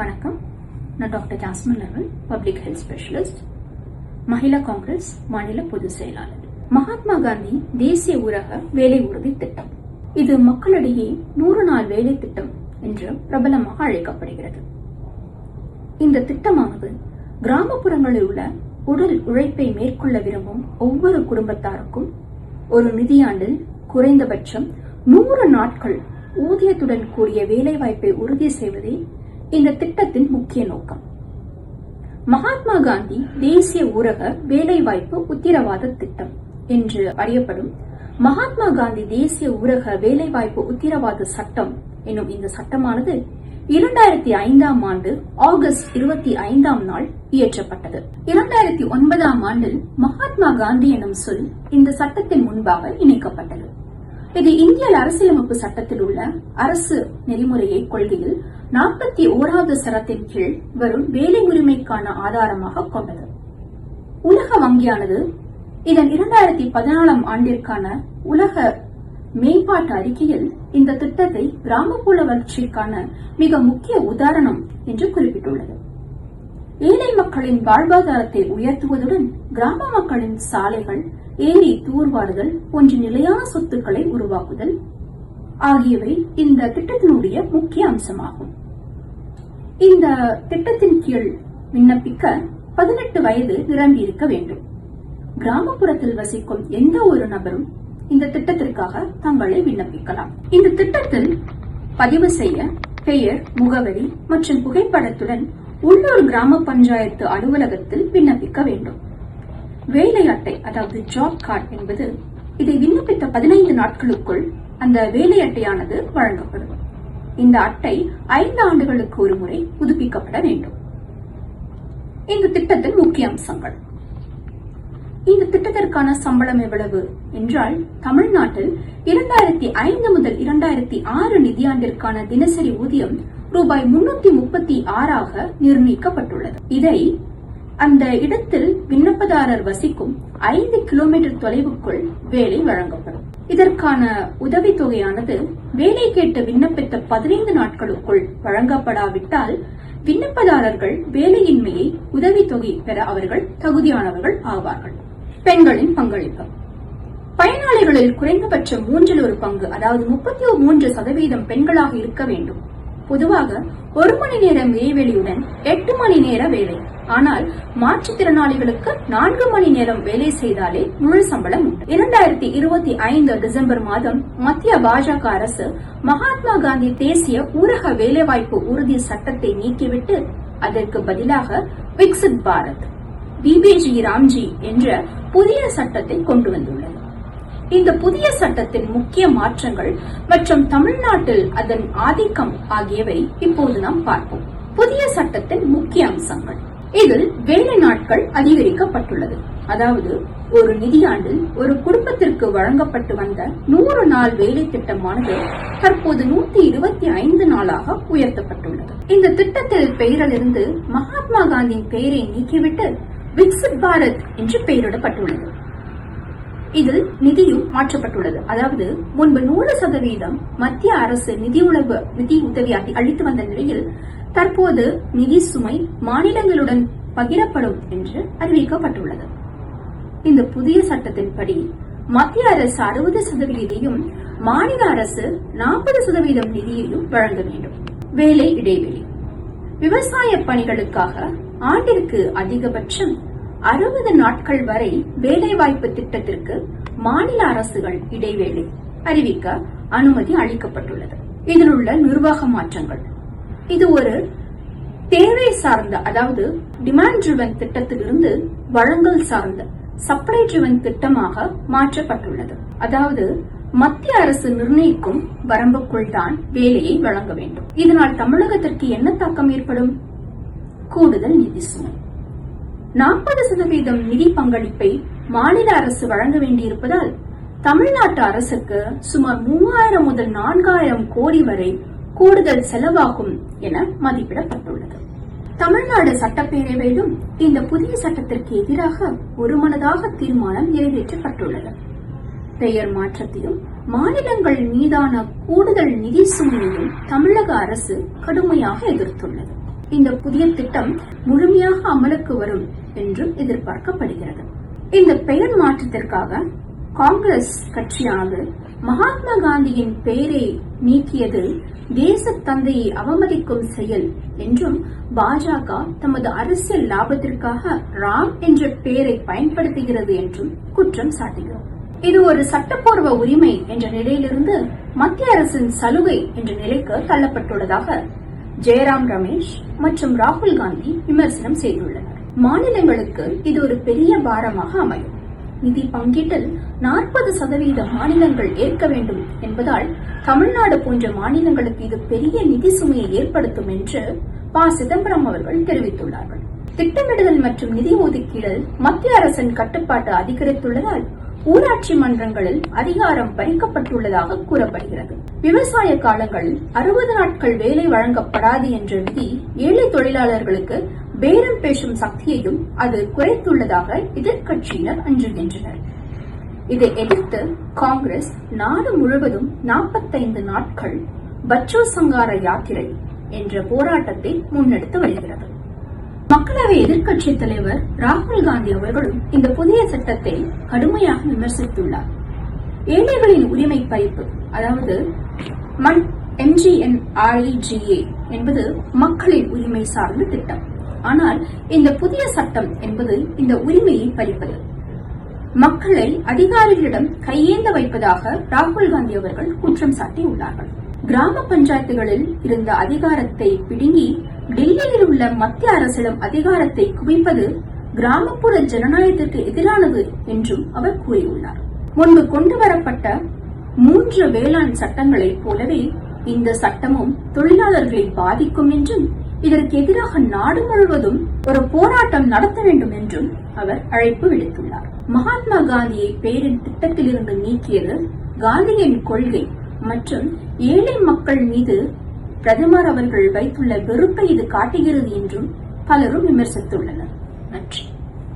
வணக்கம். நான் doctor jasmine eleven, public health specialist, Mahila Congress மாநில பொதுச் செயலாளர். மகாத்மா காந்தி தேசிய ஊரக வேலை உறுதி திட்டம், இது மக்களிடையே 100 நாள் வேலை திட்டம் என்று பிரபலமாக அழைக்கப்படுகிறது. இந்த திட்டமானது கிராமப்புறங்களில் உள்ள உடல் உழைப்பை மேற்கொள்ள விரும்பும் ஒவ்வொரு குடும்பத்தாருக்கும் ஒரு நிதியாண்டில் குறைந்தபட்சம் 100 நாட்கள் ஊதியத்துடன் கூடிய வேலைவாய்ப்பை உறுதி செய்வதே இந்த திட்டத்தின் முக்கிய நோக்கம். மகாத்மா காந்தி தேசிய ஊரக வேலைவாய்ப்பு உத்தரவாத திட்டம் என்று அறியப்படும் மகாத்மா காந்தி தேசிய ஊரக வேலைவாய்ப்பு உத்தரவாத சட்டம் என்னும் இந்த சட்டமானது 2005ஆம் ஆண்டு ஆகஸ்ட் 25ஆம் நாள் இயற்றப்பட்டது. 2009ஆம் ஆண்டில் மகாத்மா காந்தி எனும் சொல் இந்த சட்டத்தின் முன்பாக இணைக்கப்பட்டது. இது இந்திய அரசியலமைப்பு சட்டத்தில் உள்ள அரசு நெறிமுறையை கொள்கையில் 41வது சரத்தின் கீழ் வரும் வேலை உரிமைக்கான ஆதாரமாக கொண்டது. உலக வங்கியானது இதன் 2014ஆம் ஆண்டிற்கான உலக மேம்பாட்டு அறிக்கையில் இந்த திட்டத்தை கிராமப்புற வளர்ச்சிக்கான மிக முக்கிய உதாரணம் என்று குறிப்பிட்டுள்ளது. ஏழை மக்களின் வாழ்வாதாரத்தை உயர்த்துவதுடன் கிராம மக்களின் சாலைகள், ஏரி தூர்வாறுதல் போன்ற நிலையான சொத்துக்களை உருவாக்குதல் ஆகியவை இந்த திட்டத்தினுடைய முக்கிய அம்சமாகும். இந்த திட்டத்தின் கீழ் விண்ணப்பிக்க 18 வயது நிரம்பியிருக்க வேண்டும். கிராமப்புறத்தில் வசிக்கும் எந்த ஒரு நபரும் இந்த திட்டத்திற்காக தங்களை விண்ணப்பிக்கலாம். இந்த திட்டத்தில் பதிவு செய்ய பெயர், முகவரி மற்றும் புகைப்படத்துடன் உள்ளூர் கிராம பஞ்சாயத்து அலுவலகத்தில் விண்ணப்பிக்க வேண்டும். வேலை அட்டை, அதாவது ஜாப் கார்டு என்பது இதை விண்ணப்பித்த 15 நாட்களுக்குள் அந்த வேலை அட்டையானது வழங்கப்படும். இந்த அட்டை 5 ஆண்டுகளுக்கு ஒரு முறை புதுப்பிக்கப்பட வேண்டும். இந்த திட்டத்தின் முக்கிய அம்சங்கள். இந்த திட்டத்திற்கான சம்பளம் எவ்வளவு என்றால், தமிழ்நாட்டில் 2005 முதல் 2006 நிதியாண்டிற்கான தினசரி ஊதியம் ரூபாய் 336 நிர்ணயிக்கப்பட்டுள்ளது. இதை அந்த இடத்தில் விண்ணப்பதாரர் வசிக்கும் 5 கிலோமீட்டர் தொலைவுக்குள் வேலை வழங்கப்படும். இதற்கான உதவித்தொகையானது வேலை கேட்டு விண்ணப்பித்த 15 நாட்களுக்குள் வழங்கப்படாவிட்டால் விண்ணப்பதாரர்கள் வேலையின்மையை உதவித்தொகை பெற அவர்கள் தகுதியானவர்கள் ஆவார்கள். பெண்களின் பங்களிப்பு. பயனாளிகளில் குறைந்தபட்சம் 1/3 பங்கு, அதாவது 33% பெண்களாக இருக்க வேண்டும். பொதுவாக 1 மணி நேரம் இடைவெளியுடன் 8 மணி நேர வேலை. ஆனால் மாற்றுத்திறனாளிகளுக்கு 4 மணி நேரம் வேலை செய்தாலே முழு சம்பளம் உண்டு. 2025 டிசம்பர் மாதம் மத்திய பாஜக அரசு மகாத்மா காந்தி தேசிய ஊரக வேலைவாய்ப்பு உறுதி சட்டத்தை நீக்கிவிட்டு அதற்கு பதிலாக விக்சித் பாரத் பிபிஜி ராம்ஜி என்ற புதிய சட்டத்தை கொண்டு வந்துள்ளது. இந்த புதிய சட்டத்தின் முக்கிய மாற்றங்கள் மற்றும் தமிழ்நாட்டில் அதன் ஆதிக்கம் ஆகியவை இப்போது நாம் பார்ப்போம். புதிய சட்டத்தின் முக்கிய அம்சங்கள். இதில் வேலை நாட்கள் அதிகரிக்கப்பட்டுள்ளது. அதாவது ஒரு நிதியாண்டில் ஒரு குடும்பத்திற்கு வழங்கப்பட்டு வந்த 100 நாள் வேலை திட்டமானது தற்போது 125 நாளாக உயர்த்தப்பட்டுள்ளது. இந்த திட்டத்தில் பெயரிலிருந்து மகாத்மா காந்தியின் பெயரை நீக்கிவிட்டு விக்சித் பாரத் என்று பெயரிடப்பட்டுள்ளது. இதில் நிதியும் மாற்றப்பட்டுள்ளது. அதாவது முன்பு 100% மத்திய அரசு நிதி உதவி அளித்து வந்த நிலையில் தற்போது நிதி சுமை மாநிலங்களுடன் பகிரப்படும் என்று அறிவிக்கப்பட்டுள்ளது. இந்த புதிய சட்டத்தின்படி மத்திய அரசு 60%, மாநில அரசு 40% நிதியையும் வழங்க வேண்டும். வேலை இடைவெளி. விவசாய பணிகளுக்காக ஆண்டிற்கு அதிகபட்சம் 60 நாட்கள் வரை வேலைவாய்ப்பு திட்டத்திற்கு மாநில அரசுகள் இடைவேளை அறிவிக்க அனுமதி அளிக்கப்பட்டுள்ளது. இதில் உள்ள நிர்வாக மாற்றங்கள். இது ஒரு தேவை சார்ந்த, அதாவது டிமாண்ட் ட்ரிவன் திட்டத்திலிருந்து வழங்கல் சார்ந்த சப்ளை ட்ரிவன் திட்டமாக மாற்றப்பட்டுள்ளது. அதாவது மத்திய அரசு நிர்ணயிக்கும் வரம்புக்குள் தான் வேலையை வழங்க வேண்டும். இதனால் தமிழகத்திற்கு என்ன தாக்கம் ஏற்படும்? கூடுதல் நிதி சுமை. 40% நிதி பங்களிப்பை மாநில அரசு வழங்க வேண்டியிருப்பதால் தமிழ்நாட்டு அரசுக்கு சுமார் 3000 முதல் 4000 கோடி வரை கூடுதல் செலவாகும் என மதிப்பிடப்பட்டுள்ளது. தமிழ்நாடு சட்டப்பேரவையிலும் இந்த புதிய சட்டத்திற்கு எதிராக ஒருமனதாக தீர்மானம் நிறைவேற்றப்பட்டுள்ளது. பெயர் மாற்றத்தையும் மாநிலங்கள் மீதான கூடுதல் நிதி சுமையையும் தமிழக அரசு கடுமையாக எதிர்த்துள்ளது. இந்த புதிய திட்டம் முழுமையாக அமலுக்கு வரும் என்றும் எதிர்பார்க்கப்படுகிறது. இந்த பெயர் மாற்றத்திற்காக காங்கிரஸ் கட்சியானது மகாத்மா காந்தியின் பெயரை நீக்கியது தேச தந்தையை அவமதிக்கும் செயல் என்றும், பாஜக தமது அரசியல் லாபத்திற்காக ராம் என்ற பெயரை பயன்படுத்துகிறது என்றும் குற்றம் சாட்டுகிறோம். இது ஒரு சட்டப்பூர்வ உரிமை என்ற நிலையிலிருந்து மத்திய அரசின் சலுகை என்ற நிலைக்கு தள்ளப்பட்டுள்ளதாக ஜெயராம் ரமேஷ் மற்றும் ராகுல் காந்தி விமர்சனம் செய்துள்ளனர். மாநிலங்களுக்கு இது ஒரு பெரிய பாரமாக அமையும். நிதி பங்கீட்டில் 40% மாநிலங்கள் ஏற்க வேண்டும் என்பதால் தமிழ்நாடு போன்ற மாநிலங்களுக்கு இது பெரிய நிதி சுமையை ஏற்படுத்தும் என்று ப. சிதம்பரம் அவர்கள் தெரிவித்துள்ளார்கள். திட்டமிடுதல் மற்றும் நிதி ஒதுக்கீடு மத்திய அரசின் கட்டுப்பாட்டு அதிகரித்துள்ளதால் ஊராட்சி மன்றங்களில் அதிகாரம் பறிக்கப்பட்டுள்ளதாக கூறப்படுகிறது. விவசாய காலங்களில் 60 நாட்கள் வேலை வழங்கப்படாது என்ற விதி ஏழை தொழிலாளர்களுக்கு பேரம் பேசும் சக்தியையும் அது குறைத்துள்ளதாக எதிர்க்கட்சியினர் அஞ்சுகின்றனர். இதை எதிர்த்து காங்கிரஸ் நாடு முழுவதும் 45 நாட்கள் பச்சோ சங்கார யாத்திரை என்ற போராட்டத்தை முன்னெடுத்து வருகிறது. மக்களவை எதிர்க்கட்சி தலைவர் ராகுல் காந்தி அவர்களும் இந்த புதிய சட்டத்தை கடுமையாக விமர்சித்துள்ளார். ஏழைகளின் உரிமை பறிப்பு, அதாவது MGNREGA என்பது மக்களின் உரிமை சார்ந்த திட்டம். ஆனால் இந்த புதிய சட்டம் என்பது இந்த உரிமையை பறிப்பது, மக்களை அதிகாரிகளிடம் கையேந்த வைப்பதாக ராகுல் காந்தி அவர்கள் குற்றம் சாட்டியுள்ளார்கள். கிராம பஞ்சாயத்துகளில் இருந்த அதிகாரத்தை பிடுங்கி டெல்லியில் உள்ள மத்திய அரசிடம் அதிகாரத்தை குவிப்பது கிராமப்புற ஜனநாயகத்திற்கு எதிரானது என்றும் அவர் கூறியுள்ளார். முன்பு கொண்டுவரப்பட்ட 3 வேளாண் சட்டங்களைப் போலவே இந்த சட்டமும் தொழிலாளர்களை பாதிக்கும் என்றும், இதற்கு எதிராக நாடு முழுவதும் ஒரு போராட்டம் நடத்த வேண்டும் என்றும் அவர் அழைப்பு விடுத்துள்ளார். மகாத்மா காந்தியை பெயரின் திட்டத்திலிருந்து நீக்கியது காந்தியின் கொள்கை மற்றும் ஏழை மக்கள் மீது பிரதமர் அவர்கள் வைத்துள்ள வெறுப்பை இது காட்டுகிறது என்றும் பலரும் விமர்சித்துள்ளனர். நன்றி.